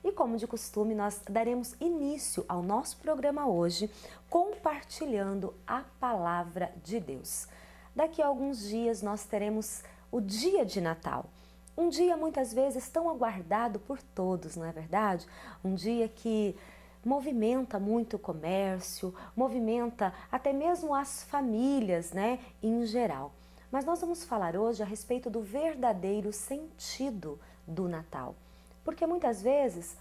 E como de costume, nós daremos início ao nosso programa hoje compartilhando a Palavra de Deus. Daqui a alguns dias nós teremos o dia de Natal. Um dia muitas vezes tão aguardado por todos, não é verdade? Um dia que movimenta muito o comércio, movimenta até mesmo as famílias, né, em geral. Mas nós vamos falar hoje a respeito do verdadeiro sentido do Natal. Porque muitas vezes,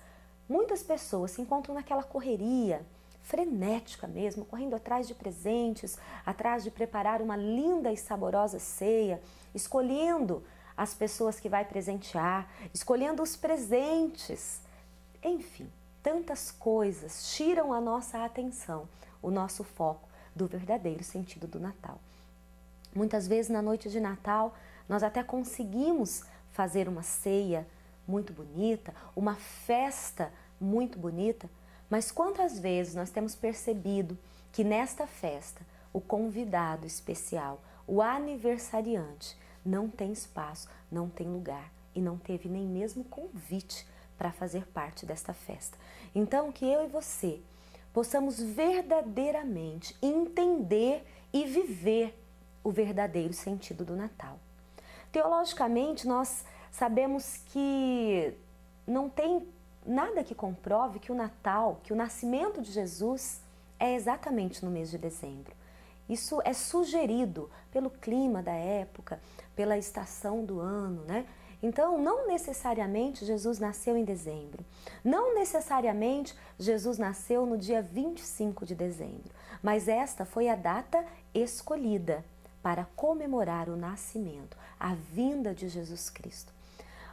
muitas pessoas se encontram naquela correria frenética mesmo, correndo atrás de presentes, atrás de preparar uma linda e saborosa ceia, escolhendo as pessoas que vai presentear, escolhendo os presentes, enfim. Tantas coisas tiram a nossa atenção, o nosso foco do verdadeiro sentido do Natal. Muitas vezes na noite de Natal nós até conseguimos fazer uma ceia muito bonita, uma festa muito bonita, mas quantas vezes nós temos percebido que nesta festa o convidado especial, o aniversariante, não tem espaço, não tem lugar e não teve nem mesmo convite para fazer parte desta festa. Então, que eu e você possamos verdadeiramente entender e viver o verdadeiro sentido do Natal. Teologicamente, nós sabemos que não tem nada que comprove que o Natal, que o nascimento de Jesus é exatamente no mês de dezembro. Isso é sugerido pelo clima da época, pela estação do ano, né? Então, não necessariamente Jesus nasceu em dezembro, não necessariamente Jesus nasceu no dia 25 de dezembro, mas esta foi a data escolhida para comemorar o nascimento, a vinda de Jesus Cristo.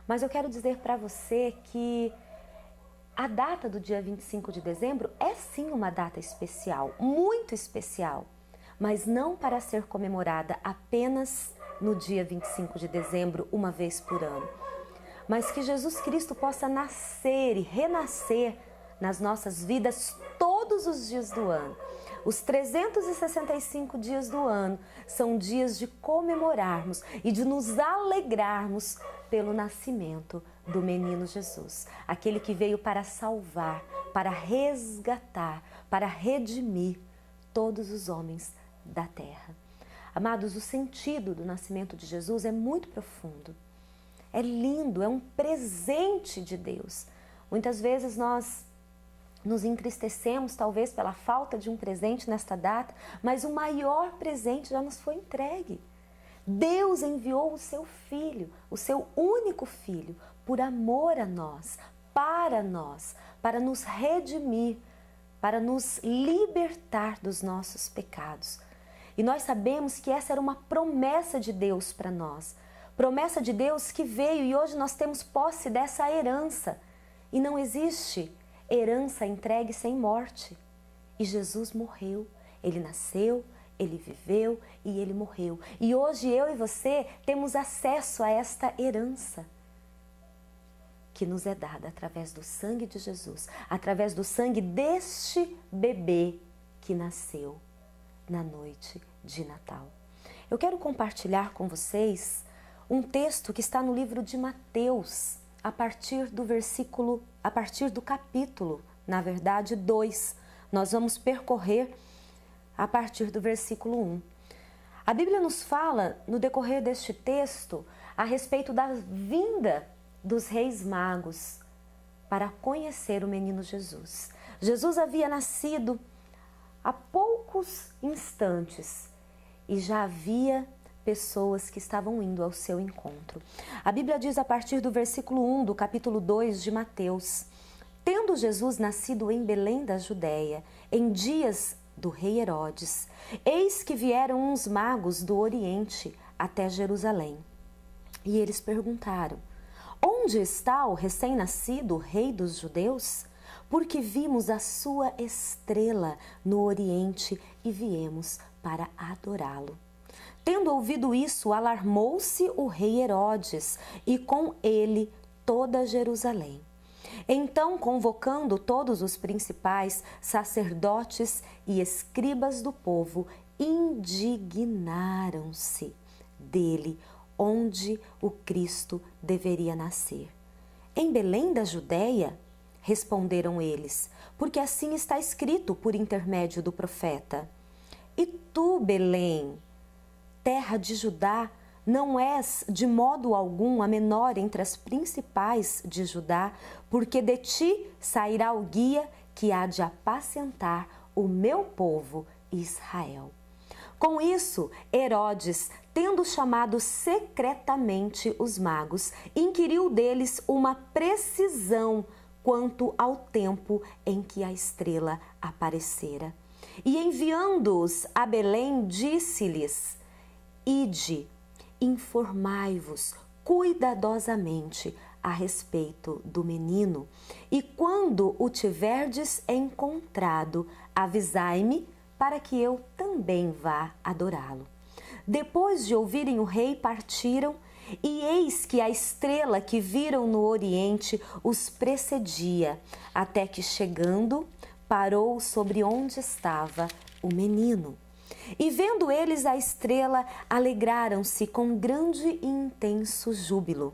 Mas eu quero dizer para você que a data do dia 25 de dezembro é sim uma data especial, muito especial, mas não para ser comemorada apenas no dia 25 de dezembro, uma vez por ano. Mas que Jesus Cristo possa nascer e renascer nas nossas vidas todos os dias do ano. Os 365 dias do ano são dias de comemorarmos e de nos alegrarmos pelo nascimento do menino Jesus. Aquele que veio para salvar, para resgatar, para redimir todos os homens da terra. Amados, o sentido do nascimento de Jesus é muito profundo, é lindo, é um presente de Deus. Muitas vezes nós nos entristecemos talvez pela falta de um presente nesta data, mas o maior presente já nos foi entregue. Deus enviou o seu Filho, o seu único Filho, por amor a nós, para nos redimir, para nos libertar dos nossos pecados. E nós sabemos que essa era uma promessa de Deus para nós. Promessa de Deus que veio e hoje nós temos posse dessa herança. E não existe herança entregue sem morte. E Jesus morreu. Ele nasceu, ele viveu e ele morreu. E hoje eu e você temos acesso a esta herança que nos é dada através do sangue de Jesus, através do sangue deste bebê que nasceu na noite de Natal. Eu quero compartilhar com vocês um texto que está no livro de Mateus, a partir do capítulo, na verdade, 2. Nós vamos percorrer a partir do versículo 1. A Bíblia nos fala, no decorrer deste texto, a respeito da vinda dos reis magos para conhecer o menino Jesus. Jesus havia nascido há poucos instantes e já havia pessoas que estavam indo ao seu encontro. A Bíblia diz a partir do versículo 1 do capítulo 2 de Mateus: Tendo Jesus nascido em Belém da Judéia, em dias do rei Herodes, eis que vieram uns magos do Oriente até Jerusalém. E eles perguntaram: Onde está o recém-nascido rei dos judeus? Porque vimos a sua estrela no Oriente e viemos para adorá-lo. Tendo ouvido isso, alarmou-se o rei Herodes e com ele toda Jerusalém. Então, convocando todos os principais sacerdotes e escribas do povo, indignaram-se dele, onde o Cristo deveria nascer. Em Belém da Judéia? responderam eles, porque assim está escrito por intermédio do profeta. E tu, Belém, terra de Judá, não és de modo algum a menor entre as principais de Judá, porque de ti sairá o guia que há de apacentar o meu povo Israel. Com isso, Herodes, tendo chamado secretamente os magos, inquiriu deles uma precisão quanto ao tempo em que a estrela aparecera. E enviando-os a Belém, disse-lhes: Ide, informai-vos cuidadosamente a respeito do menino, e quando o tiverdes encontrado, avisai-me, para que eu também vá adorá-lo. Depois de ouvirem o rei, partiram, e eis que a estrela que viram no oriente os precedia, até que, chegando, parou sobre onde estava o menino. E vendo eles a estrela, alegraram-se com grande e intenso júbilo.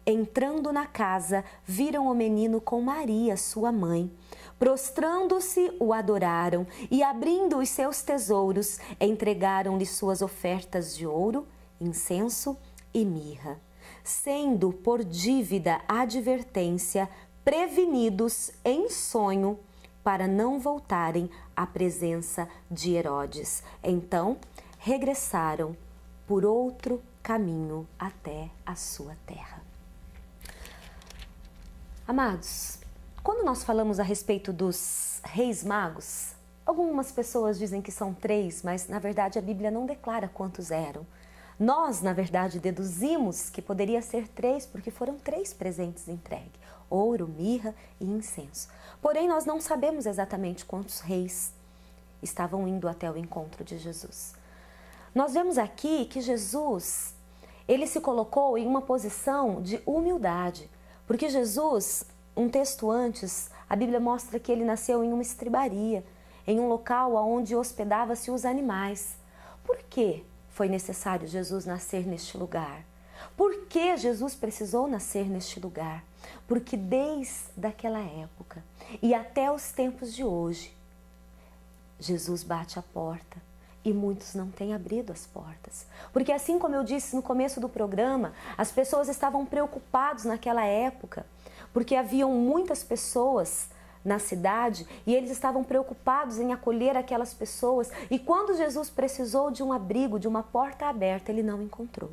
Entrando na casa, viram o menino com Maria, sua mãe. Prostrando-se, o adoraram e, abrindo os seus tesouros, entregaram-lhe suas ofertas de ouro, incenso e mirra, sendo por dívida a advertência prevenidos em sonho para não voltarem à presença de Herodes. Então, regressaram por outro caminho até a sua terra. Amados, quando nós falamos a respeito dos reis magos, algumas pessoas dizem que são 3, mas na verdade a Bíblia não declara quantos eram. Nós, na verdade, deduzimos que poderia ser 3 porque foram 3 presentes entregues: ouro, mirra e incenso. Porém, nós não sabemos exatamente quantos reis estavam indo até o encontro de Jesus. Nós vemos aqui que Jesus, ele se colocou em uma posição de humildade, porque Jesus, um texto antes, a Bíblia mostra que ele nasceu em uma estribaria, em um local onde hospedava-se os animais. Por quê? Foi necessário Jesus nascer neste lugar? Por que Jesus precisou nascer neste lugar? Porque desde aquela época e até os tempos de hoje, Jesus bate a porta e muitos não têm abrido as portas. Porque assim como eu disse no começo do programa, as pessoas estavam preocupadas naquela época, porque haviam muitas pessoas na cidade e eles estavam preocupados em acolher aquelas pessoas, e quando Jesus precisou de um abrigo, de uma porta aberta, ele não encontrou.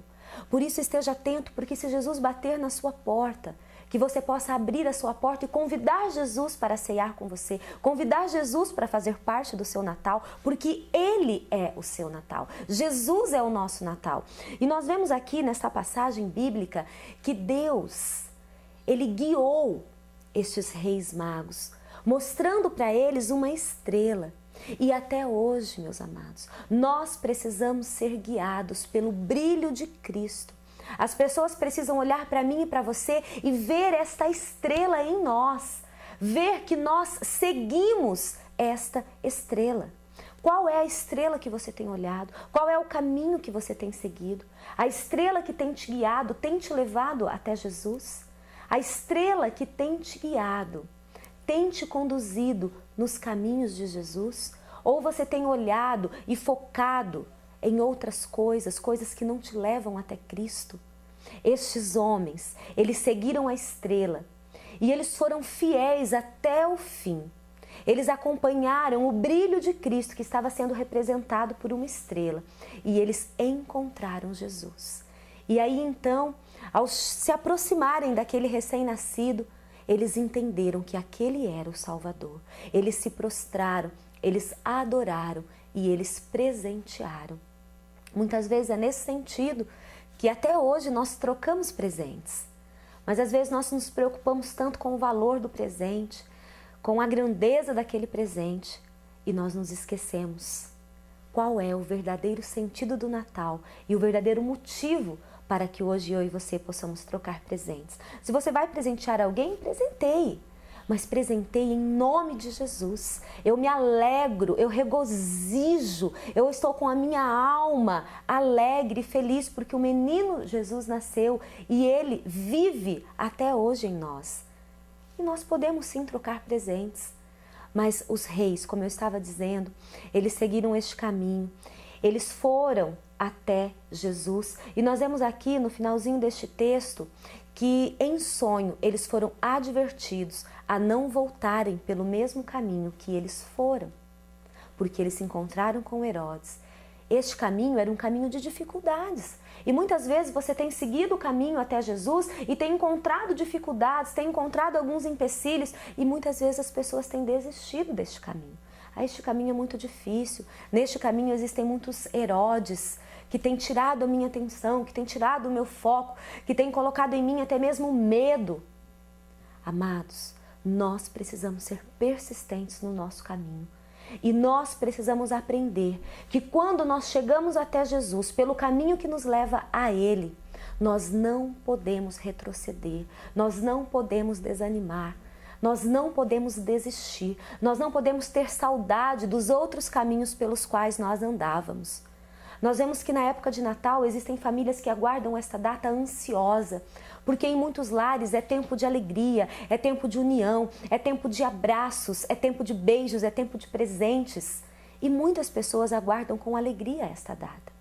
Por isso esteja atento, porque se Jesus bater na sua porta, que você possa abrir a sua porta e convidar Jesus para ceiar com você, convidar Jesus para fazer parte do seu Natal, porque Ele é o seu Natal. Jesus é o nosso Natal. E nós vemos aqui nessa passagem bíblica que Deus, Ele guiou estes reis magos, mostrando para eles uma estrela. E até hoje, meus amados, nós precisamos ser guiados pelo brilho de Cristo. As pessoas precisam olhar para mim e para você e ver esta estrela em nós, ver que nós seguimos esta estrela. Qual é a estrela que você tem olhado? Qual é o caminho que você tem seguido? A estrela que tem te guiado, tem te levado até Jesus? A estrela que tem te guiado, tem te conduzido nos caminhos de Jesus? Ou você tem olhado e focado em outras coisas, coisas que não te levam até Cristo? Estes homens, eles seguiram a estrela e eles foram fiéis até o fim. Eles acompanharam o brilho de Cristo que estava sendo representado por uma estrela e eles encontraram Jesus. E aí então, ao se aproximarem daquele recém-nascido, eles entenderam que aquele era o Salvador. Eles se prostraram, eles adoraram e eles presentearam. Muitas vezes é nesse sentido que até hoje nós trocamos presentes. Mas às vezes nós nos preocupamos tanto com o valor do presente, com a grandeza daquele presente, e nós nos esquecemos qual é o verdadeiro sentido do Natal e o verdadeiro motivo para que hoje eu e você possamos trocar presentes. Se você vai presentear alguém, presenteie. Mas presenteie em nome de Jesus. Eu me alegro, eu regozijo, eu estou com a minha alma alegre e feliz porque o menino Jesus nasceu e ele vive até hoje em nós. e nós podemos sim trocar presentes. Mas os reis, como eu estava dizendo, eles seguiram este caminho. Eles foram até Jesus. E nós vemos aqui no finalzinho deste texto que em sonho eles foram advertidos a não voltarem pelo mesmo caminho que eles foram, porque eles se encontraram com Herodes. Este caminho era um caminho de dificuldades. E muitas vezes você tem seguido o caminho até Jesus e tem encontrado dificuldades, tem encontrado alguns empecilhos e muitas vezes as pessoas têm desistido deste caminho. Este caminho é muito difícil. Neste caminho existem muitos Herodes que têm tirado a minha atenção, que têm tirado o meu foco, que têm colocado em mim até mesmo medo. Amados, nós precisamos ser persistentes no nosso caminho. E nós precisamos aprender que quando nós chegamos até Jesus, pelo caminho que nos leva a Ele, nós não podemos retroceder, nós não podemos desanimar, nós não podemos desistir, nós não podemos ter saudade dos outros caminhos pelos quais nós andávamos. Nós vemos que na época de Natal existem famílias que aguardam esta data ansiosa, porque em muitos lares é tempo de alegria, é tempo de união, é tempo de abraços, é tempo de beijos, é tempo de presentes. E muitas pessoas aguardam com alegria esta data.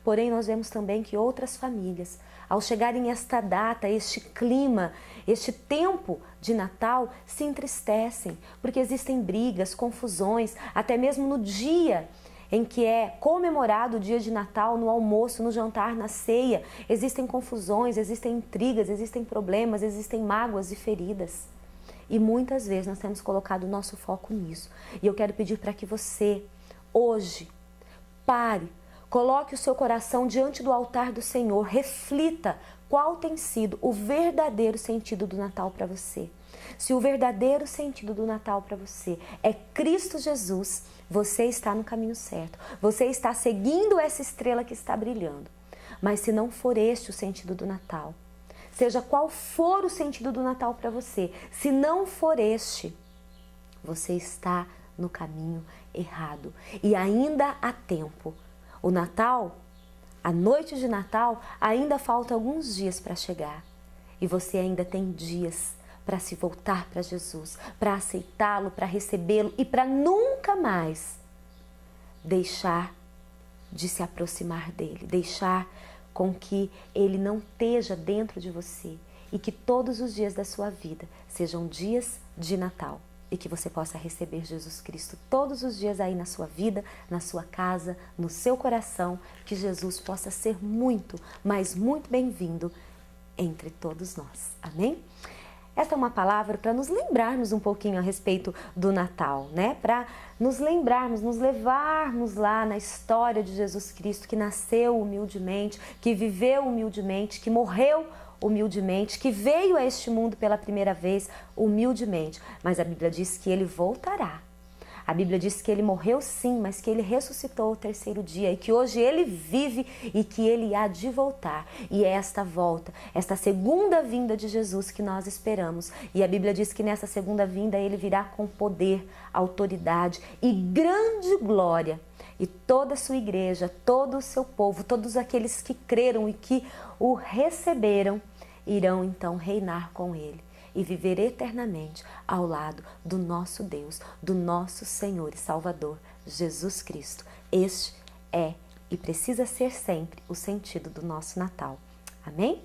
Porém, nós vemos também que outras famílias, ao chegarem esta data, este clima, este tempo de Natal, se entristecem, porque existem brigas, confusões, até mesmo no dia em que é comemorado o dia de Natal, no almoço, no jantar, na ceia, existem confusões, existem intrigas, existem problemas, existem mágoas e feridas. E muitas vezes nós temos colocado o nosso foco nisso. E eu quero pedir para que você, hoje, pare, coloque o seu coração diante do altar do Senhor, reflita qual tem sido o verdadeiro sentido do Natal para você. Se o verdadeiro sentido do Natal para você é Cristo Jesus, você está no caminho certo. Você está seguindo essa estrela que está brilhando. Mas se não for este o sentido do Natal, seja qual for o sentido do Natal para você, se não for este, você está no caminho errado. E ainda há tempo. O Natal, a noite de Natal, ainda falta alguns dias para chegar. E você ainda tem dias para se voltar para Jesus, para aceitá-lo, para recebê-lo e para nunca mais deixar de se aproximar dele, deixar com que ele não esteja dentro de você e que todos os dias da sua vida sejam dias de Natal e que você possa receber Jesus Cristo todos os dias aí na sua vida, na sua casa, no seu coração, que Jesus possa ser muito, mas muito bem-vindo entre todos nós. Amém? Esta é uma palavra para nos lembrarmos um pouquinho a respeito do Natal, né? Para nos lembrarmos, nos levarmos lá na história de Jesus Cristo, que nasceu humildemente, que viveu humildemente, que morreu humildemente, que veio a este mundo pela primeira vez humildemente. Mas a Bíblia diz que ele voltará. A Bíblia diz que ele morreu sim, mas que ele ressuscitou ao terceiro dia e que hoje ele vive e que ele há de voltar. E é esta volta, esta segunda vinda de Jesus que nós esperamos. E a Bíblia diz que nessa segunda vinda ele virá com poder, autoridade e grande glória. E toda a sua igreja, todo o seu povo, todos aqueles que creram e que o receberam, irão então reinar com ele e viver eternamente ao lado do nosso Deus, do nosso Senhor e Salvador, Jesus Cristo. Este é e precisa ser sempre o sentido do nosso Natal. Amém?